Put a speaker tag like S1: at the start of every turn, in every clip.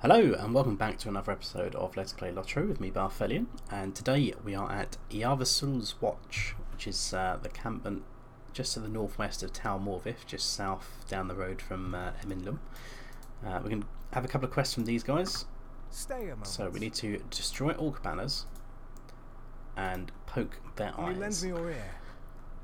S1: Hello and welcome back to another episode of Let's Play LOTRO with me, Balthelion, and today we are at Yarvasul's Watch, which is the encampment just to the northwest of Taur Morvith, just south down the road from Emminlum. We can have a couple of quests from these guys. So we need to destroy orc banners and poke their eyes.
S2: Lend me your ear.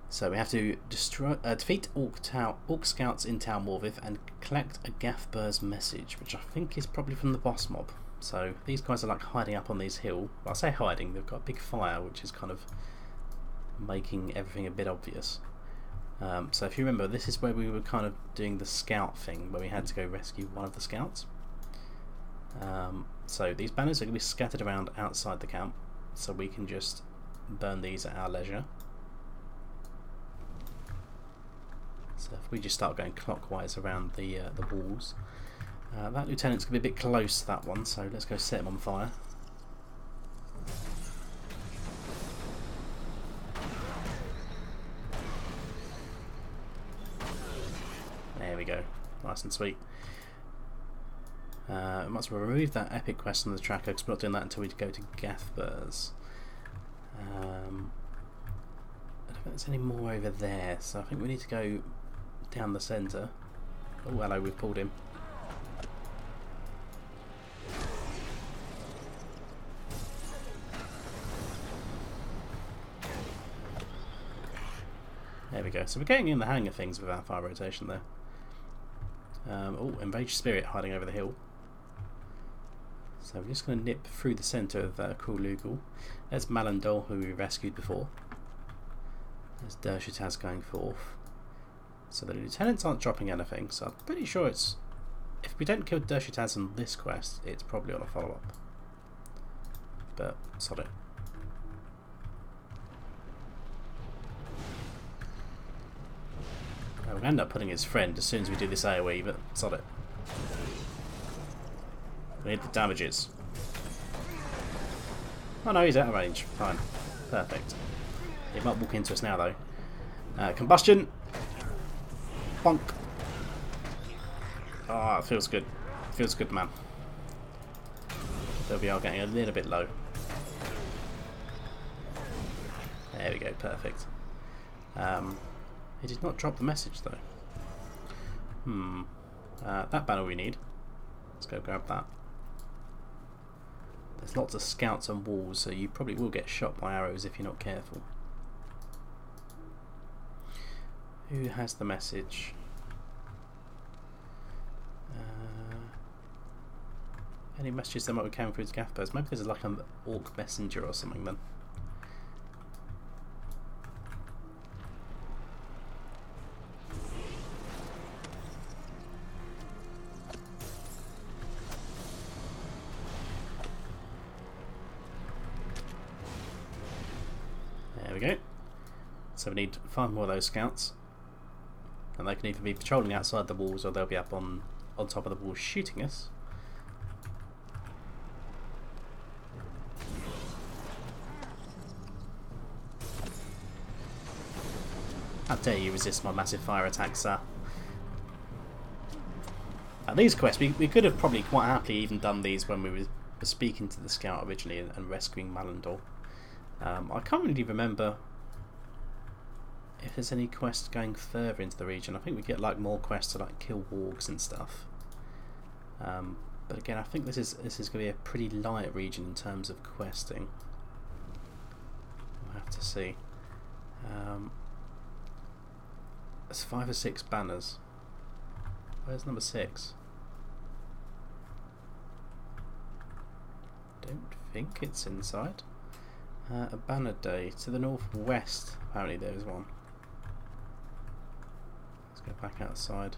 S1: So we have to defeat orc scouts in Taur Morvith and collect a Gathbur's message, which I think is probably from the boss mob. So these guys are like hiding up on this hill. Well, I say hiding, they've got a big fire which is kind of making everything a bit obvious. So if you remember, this is where we were kind of doing the scout thing, where we had to go rescue one of the scouts. So these banners are going to be scattered around outside the camp, so we can just burn these at our leisure. So if we just start going clockwise around the walls, that lieutenant's going to be a bit close to that one, so let's go set him on fire. There we go, nice and sweet. I might as well remove that epic quest on the tracker because we're not doing that until we go to Gathbur's. I don't think there's any more over there, so I think we need to go down the centre. Oh hello, we've pulled him. There we go, so we're getting in the hang of things with our fire rotation there. Oh, Enraged Spirit hiding over the hill. So we're just going to nip through the centre of Lugal. There's Malandol, who we rescued before. There's Dershitaz going forth. So the lieutenants aren't dropping anything, so I'm pretty sure it's... If we don't kill Dershitaz on this quest, it's probably on a follow-up. But, sod it. We'll end up putting his friend as soon as we do this AoE, but sod it. We need the damages. Oh no, he's out of range. Fine. Perfect. He might walk into us now though. Combustion! Bonk! Ah, it feels good. Feels good, man. There we are, getting a little bit low. There we go, perfect. He did not drop the message though. That banner we need. Let's go grab that. There's lots of scouts on walls, so you probably will get shot by arrows if you're not careful. Who has the message? Any messages that might be coming through to Gathbur's? Maybe there's like an orc messenger or something then. There we go. So we need 5 more of those scouts. And they can either be patrolling outside the walls or they'll be up on top of the walls shooting us. How dare you resist my massive fire attack, sir? These quests, we could have probably quite happily even done these when we were speaking to the scout originally and rescuing Malandor. I can't really remember if there's any quests going further into the region. I think we get like more quests to like kill wargs and stuff. But again, I think this is going to be a pretty light region in terms of questing. We'll have to see. There's 5 or 6 banners. Where's number 6? Don't think it's inside. A banner day to the northwest. Apparently there is one. Let's go back outside.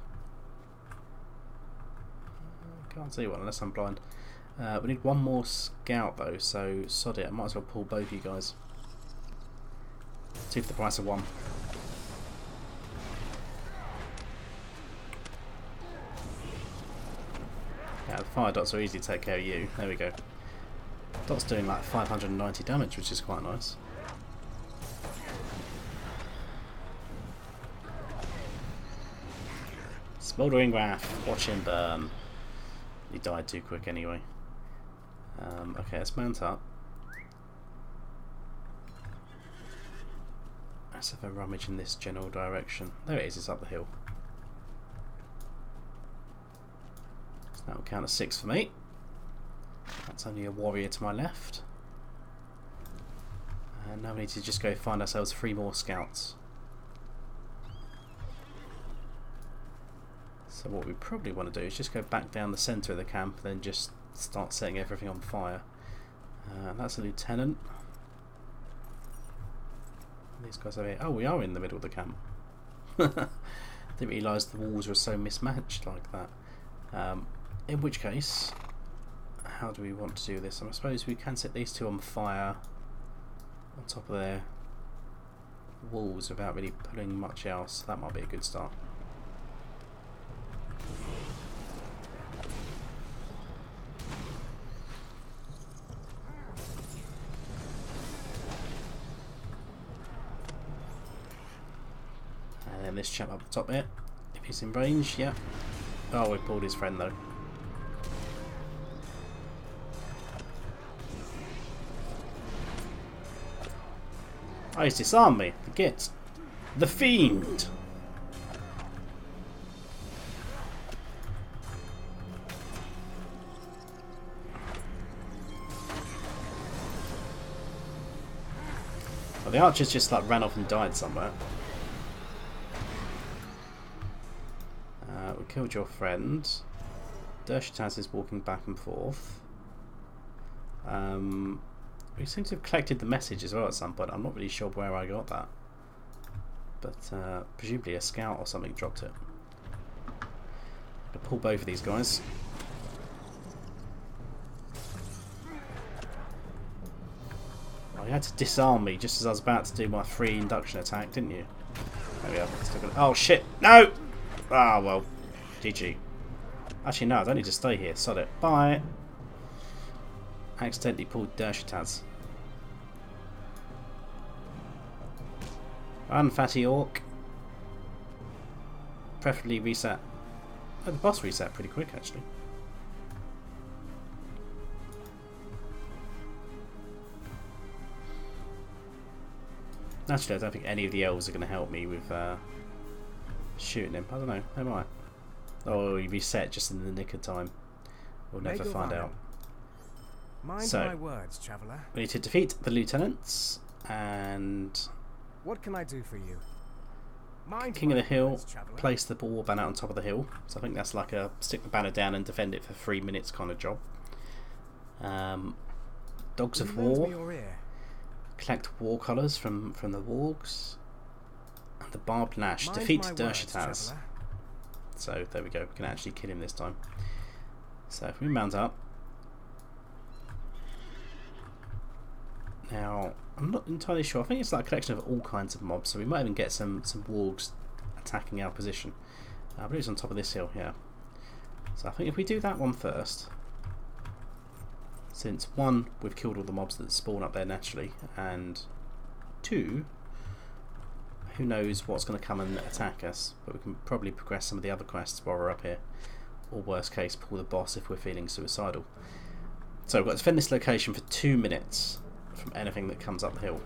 S1: Can't see one unless I'm blind. We need one more scout though, so sod it. I might as well pull both you guys. 2 for the price of 1. Yeah, the fire dots are easy to take care of you. There we go. Dot's doing like 590 damage, which is quite nice. Smouldering Wrath, watch him burn. He died too quick anyway. Okay, let's mount up. Let's have a rummage in this general direction. There it is, it's up the hill. So that will count as 6 for me. That's only a warrior to my left. And now we need to just go find ourselves 3 more scouts. So what we probably want to do is just go back down the centre of the camp, then just start setting everything on fire. That's a lieutenant. These guys over here. Oh, we are in the middle of the camp. Didn't realise the walls were so mismatched like that. In which case, how do we want to do this? I suppose we can set these 2 on fire on top of their walls without really pulling much else. That might be a good start. And then this chap up the top here, if he's in range, yeah. Oh, we pulled his friend though. Oh, he's disarmed me. The git. The fiend. Well, the archers just like ran off and died somewhere. We killed your friend. Dershitaz is walking back and forth. We seem to have collected the message as well at some point. I'm not really sure where I got that. But presumably a scout or something dropped it. I'll pull both of these guys. Oh, you had to disarm me just as I was about to do my free induction attack, didn't you? There we are. Oh shit! No! Ah, well. GG. Actually, no, I don't need to stay here. Sod it. Bye! I accidentally pulled Dershitaz. Run, fatty orc. Preferably reset. Oh, the boss reset pretty quick, actually. Actually, I don't think any of the elves are going to help me with shooting him. I don't know. They might. Oh, he reset just in the nick of time. We'll never find out.
S2: Mind my words, traveller.
S1: We need to defeat the lieutenants and...
S2: What can I do for you? Mind
S1: King of the Hill,
S2: words,
S1: place the war banner on top of the hill. So I think that's like a stick the banner down and defend it for 3 minutes kind of job. Dogs of War. Collect war colours from the wargs. And the Barbed Lash.
S2: Mind
S1: defeat
S2: my
S1: Dershitaz.
S2: words,
S1: So there we go. We can actually kill him this time. So if we mount up. Now, I'm not entirely sure. I think it's like a collection of all kinds of mobs, so we might even get some wargs attacking our position. I believe it's on top of this hill here. So I think if we do that one first, since 1, we've killed all the mobs that spawn up there naturally, and 2, who knows what's going to come and attack us, but we can probably progress some of the other quests while we're up here, or worst case, pull the boss if we're feeling suicidal. So we've got to defend this location for 2 minutes from anything that comes up the hill.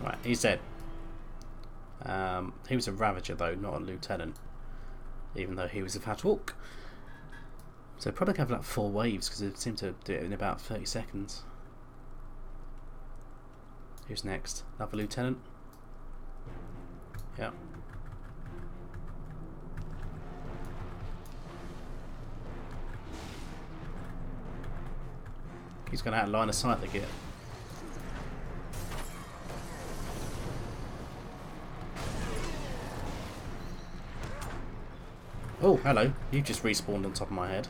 S1: Right, he's dead. He was a Ravager though, not a Lieutenant, even though he was a fat orc. So probably have like 4 waves because it seemed to do it in about 30 seconds. Who's next? Another Lieutenant? Yeah. He's going out of line of sight, the git. Oh, hello. You just respawned on top of my head.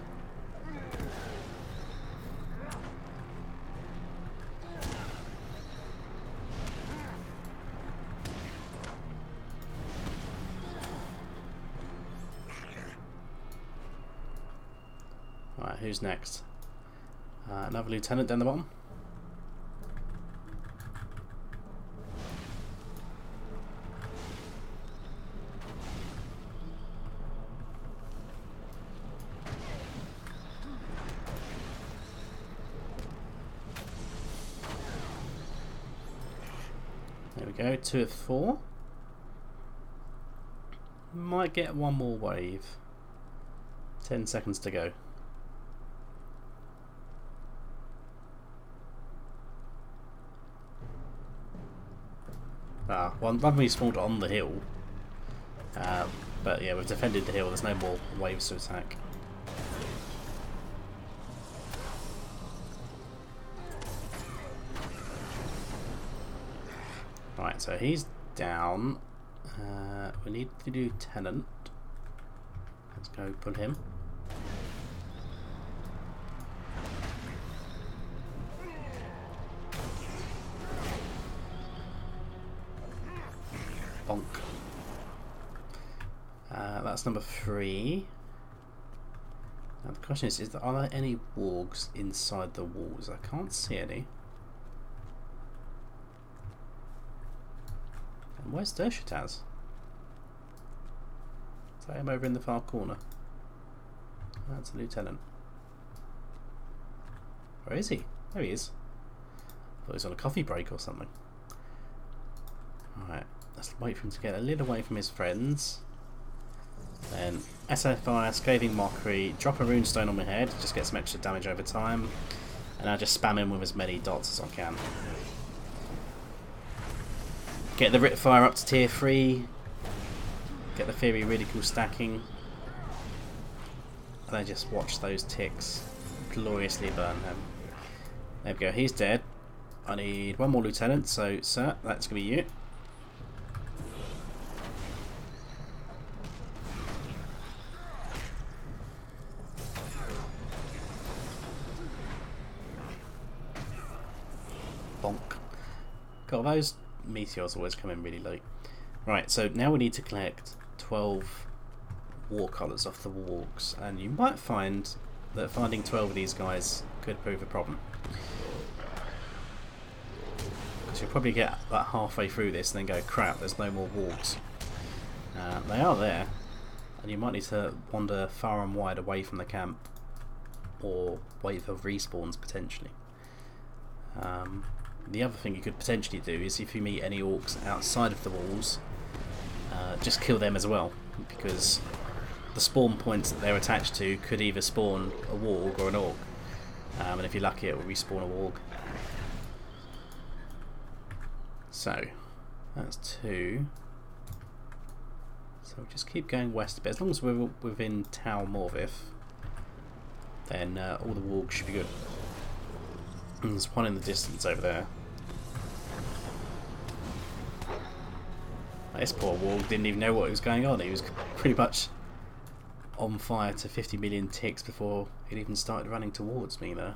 S1: Right, who's next? Another lieutenant down the bottom. There we go, 2 of 4. Might get one more wave. 10 seconds to go. One respawned on the hill. But yeah, we've defended the hill, there's no more waves to attack. Right, so he's down. We need the lieutenant. Let's go pull him. Bonk. That's number 3. Now the question is are there any wargs inside the walls? I can't see any. And where's Dershitaz? Is that him over in the far corner? That's a lieutenant. Where is he? There he is. I thought he was on a coffee break or something. Alright, let's wait for him to get a little away from his friends. Then SFI, Scathing Mockery, drop a runestone on my head, just get some extra damage over time. And I just spam him with as many dots as I can. Get the Ripfire up to tier 3. Get the Theory Ridicule stacking. And then just watch those ticks gloriously burn him. There we go, he's dead. I need one more lieutenant, so sir, that's going to be you. Bonk. God, those meteors always come in really late. Right, so now we need to collect 12 war colours off the wargs, and you might find that finding 12 of these guys could prove a problem. Because you'll probably get about halfway through this and then go, crap, there's no more wargs. They are there, and you might need to wander far and wide away from the camp, or wait for respawns potentially. The other thing you could potentially do is if you meet any orcs outside of the walls, just kill them as well, because the spawn points that they're attached to could either spawn a warg or an orc, and if you're lucky it will respawn a warg. So that's 2. So we'll just keep going west a bit. As long as we're within Taur Morvith, then all the wargs should be good. And there's one in the distance over there. This poor warg didn't even know what was going on. He was pretty much on fire to 50 million ticks before it even started running towards me there.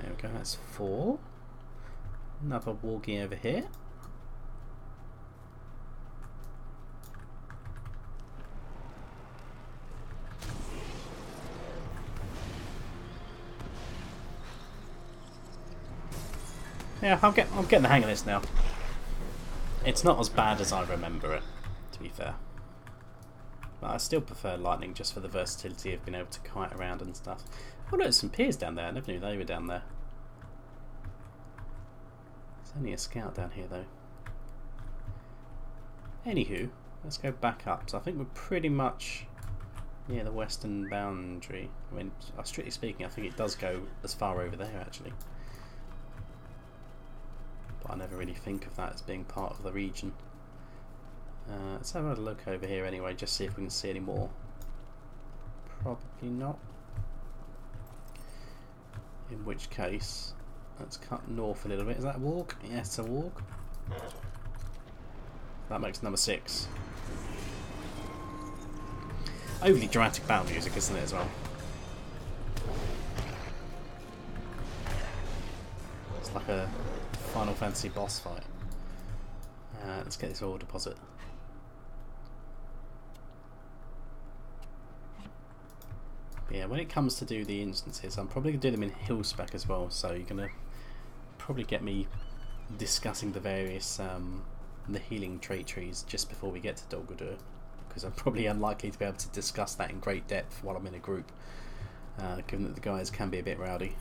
S1: There we go, that's 4. Another wargie over here. Yeah, I'm getting the hang of this now. It's not as bad as I remember it, to be fair. But I still prefer lightning just for the versatility of being able to kite around and stuff. Oh look, there's some piers down there. I never knew they were down there. There's only a scout down here though. Anywho, let's go back up. So I think we're pretty much near the western boundary. I mean, strictly speaking, I think it does go as far over there actually. But I never really think of that as being part of the region. Let's have a look over here anyway, just see if we can see any more. Probably not. In which case, let's cut north a little bit. Is that a warg? Yes, it's a warg. That makes number 6. Overly dramatic battle music, isn't it, as well? It's like a Final Fantasy boss fight. Let's get this ore deposit. But yeah, when it comes to do the instances, I'm probably going to do them in hill spec as well, so you're going to probably get me discussing the various the healing trait trees just before we get to Dol Guldur, because I'm probably unlikely to be able to discuss that in great depth while I'm in a group, given that the guys can be a bit rowdy.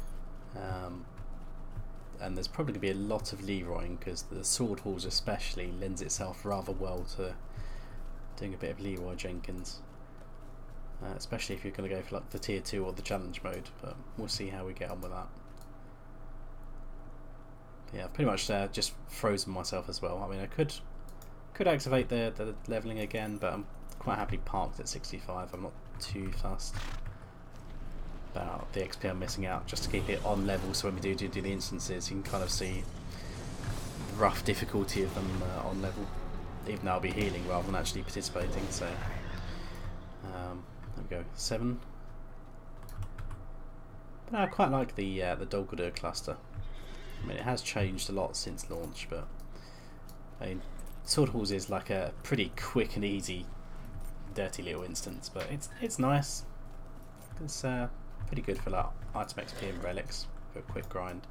S1: And there's probably going to be a lot of Leroying, because the sword halls especially lends itself rather well to doing a bit of Leroy Jenkins, especially if you're going to go for like the tier 2 or the challenge mode, but we'll see how we get on with that. But yeah, I've pretty much just frozen myself as well. I mean, I could activate the levelling again, but I'm quite happily parked at 65. I'm not too fussed about the XP I'm missing out, just to keep it on level, so when we do the instances, you can kind of see the rough difficulty of them on level, even though I'll be healing rather than actually participating. So there we go, 7. But I quite like the Dol Guldur cluster. I mean, it has changed a lot since launch, but I mean, Sword Halls is like a pretty quick and easy, dirty little instance, but it's nice. It's pretty good for like item XP and relics for a quick grind.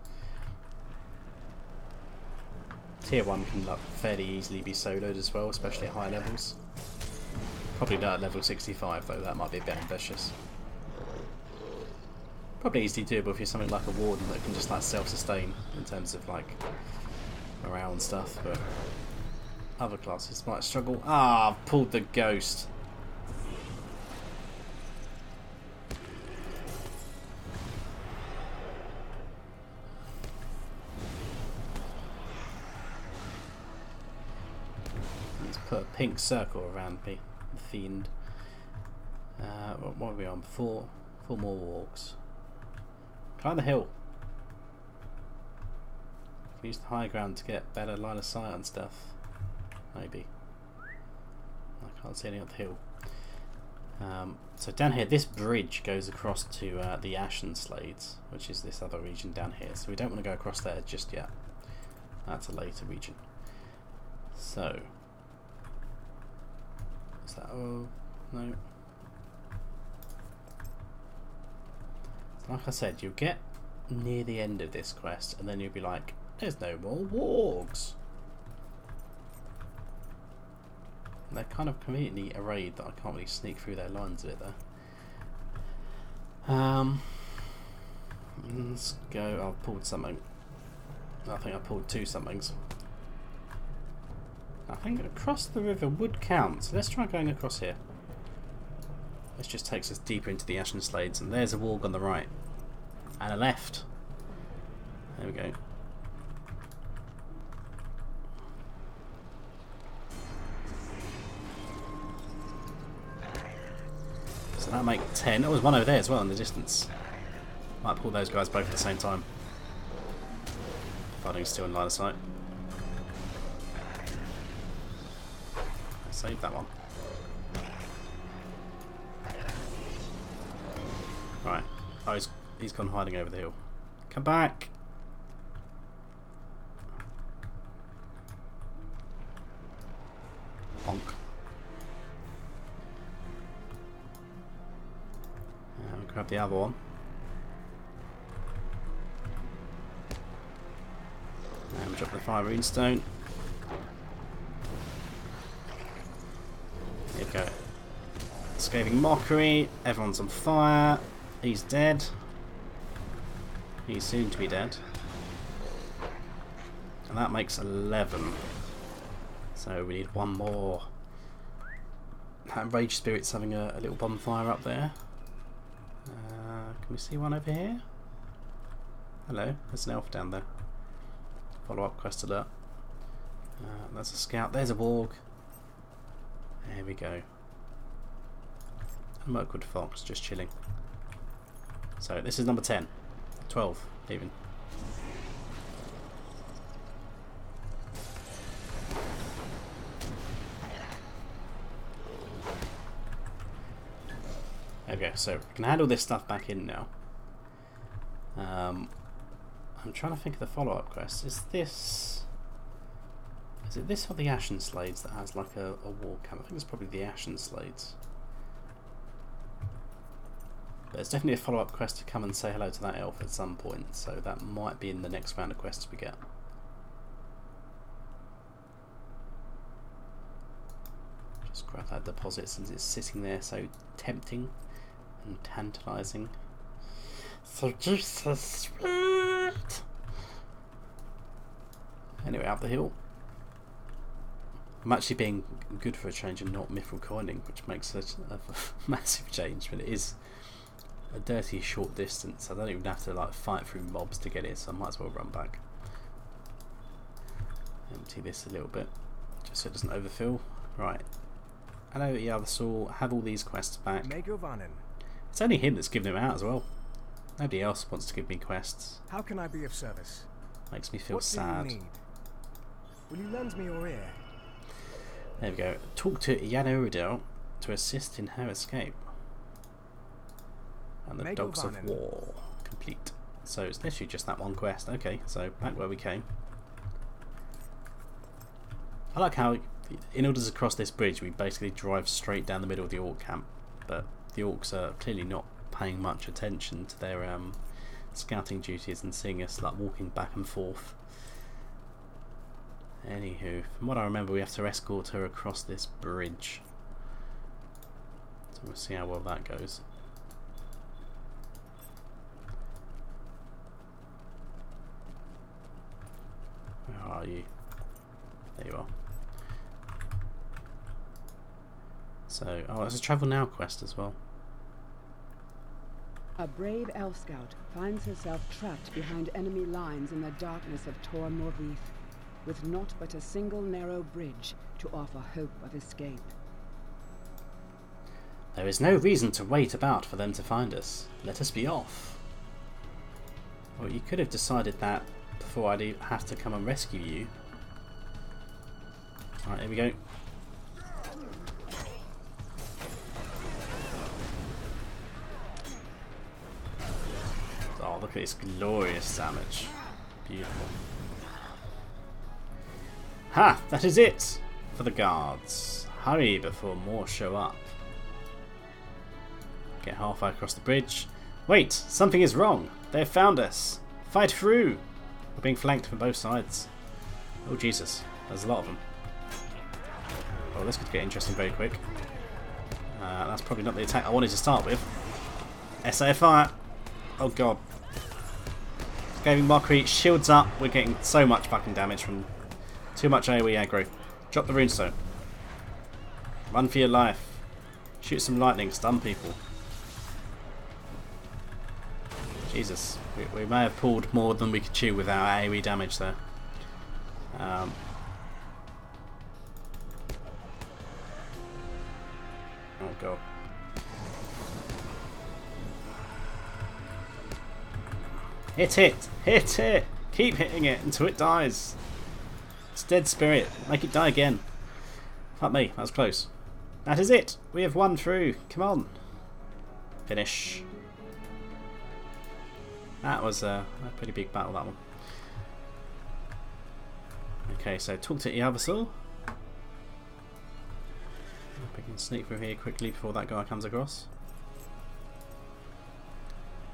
S1: Tier 1 can like fairly easily be soloed as well, especially at high levels. Probably not at level 65 though, that might be a bit ambitious. Probably easily doable if you're something like a warden that can just like self-sustain in terms of like morale and stuff, but other classes might struggle. Ah, I've pulled the ghost. Put a pink circle around me, the fiend. What are we on? Four more walks. Climb the hill. Use the high ground to get better line of sight and stuff. Maybe. I can't see any up the hill. So down here, this bridge goes across to the Ashen Slades, which is this other region down here. So we don't want to go across there just yet. That's a later region. So. Is that, oh, no. Like I said, you'll get near the end of this quest and then you'll be like, there's no more wargs. And they're kind of conveniently arrayed that I can't really sneak through their lines of it there. Let's go. I've pulled something. I think I pulled 2 somethings. I think across the river would count, so let's try going across here. This just takes us deeper into the Ashen Slades, and there's a warg on the right. And a left. There we go. So that'll make 10. Oh, there's one over there as well in the distance. Might pull those guys both at the same time. Fighting's still in line of sight. Save that one. Right. Oh, he's gone hiding over the hill. Come back! Bonk. And grab the other one. And drop the fire runestone. Here we go. Scathing Mockery. Everyone's on fire. He's dead. He's soon to be dead. And that makes 11. So we need one more. That Rage Spirit's having a little bonfire up there. Can we see one over here? Hello, there's an elf down there. Follow up quest alert. There's a scout. There's a warg. There we go. A Mirkwood fox just chilling. So this is number 10. 12 even. Okay, so we can handle this stuff back in now. I'm trying to think of the follow-up quest. Is it this or the Ashen Slades that has like a war camp? I think it's probably the Ashen Slades. But it's definitely a follow-up quest to come and say hello to that elf at some point, so that might be in the next round of quests we get. Just grab that deposit since it's sitting there so tempting and tantalising. So Jesus sweet! Anyway, up the hill. I'm actually being good for a change and not mithril coining, which makes a massive change, but it is a dirty short distance. I don't even have to like fight through mobs to get it, so I might as well run back. Empty this a little bit, just so it doesn't overfill. Right. Hello, Yavasul. Have all these quests back. It's only him that's giving them out as well. Nobody else wants to give me quests.
S2: How can I be of service?
S1: Makes me feel sad.
S2: Do you need? Will you lend me your ear?
S1: There we go. Talk to Yanuridel to assist in her escape. And the Dogs of War. Complete. So it's literally just that one quest. Okay, so back where we came. I like how, in order to cross this bridge, we basically drive straight down the middle of the orc camp. But the orcs are clearly not paying much attention to their scouting duties and seeing us like walking back and forth. Anywho, from what I remember, we have to escort her across this bridge. So we'll see how well that goes. Where are you? There you are. So, oh, there's a travel now quest as well.
S3: A brave elf scout finds herself trapped behind enemy lines in the darkness of Taur Morvith, with naught but a single narrow bridge to offer hope of escape.
S1: There is no reason to wait about for them to find us. Let us be off. Well, you could have decided that before I'd have to come and rescue you. Alright, here we go. Oh, look at this glorious damage. Beautiful. Ha! That is it for the guards. Hurry before more show up. Get halfway across the bridge. Wait! Something is wrong! They have found us! Fight through! We're being flanked from both sides. Oh Jesus, there's a lot of them. Oh, this could get interesting very quick. That's probably not the attack I wanted to start with. SA fire! Oh god. Gaming mockery, shields up. We're getting so much fucking damage from too much AoE aggro. Drop the runestone. Run for your life. Shoot some lightning, stun people. Jesus, we may have pulled more than we could chew with our AoE damage there. Oh god. Hit it! Hit it! Keep hitting it until it dies. It's dead spirit. Make it die again. Fuck me, that was close. That is it! We have won through. Come on. Finish. That was a pretty big battle, that one. Okay, so talk to Iavasul. We can sneak through here quickly before that guy comes across.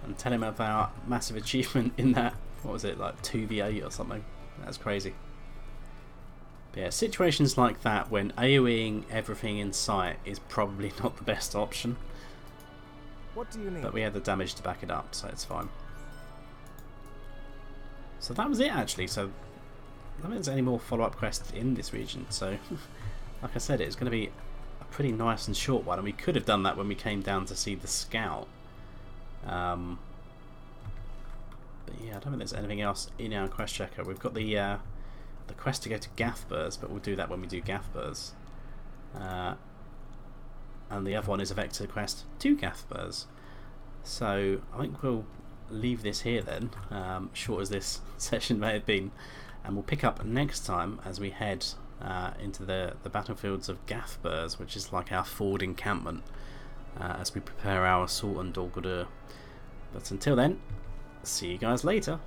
S1: And tell him of our massive achievement in that, what was it, like 2v8 or something. That's crazy. But yeah, situations like that when AoEing everything in sight is probably not the best option.
S2: What do you need? But
S1: we had the damage to back it up, so it's fine. So that was it actually. So I don't think there's any more follow-up quests in this region. So like I said, it's going to be a pretty nice and short one, and we could have done that when we came down to see the scout. But yeah, I don't think there's anything else in our quest checker. We've got the quest to go to Gathburs, but we'll do that when we do Gathburs. And the other one is a vector quest to Gathburs. So I think we'll leave this here then, short as this session may have been, and we'll pick up next time as we head into the battlefields of Gathburs, which is like our forward encampment, as we prepare our assault on Dol Guldur. But until then, see you guys later.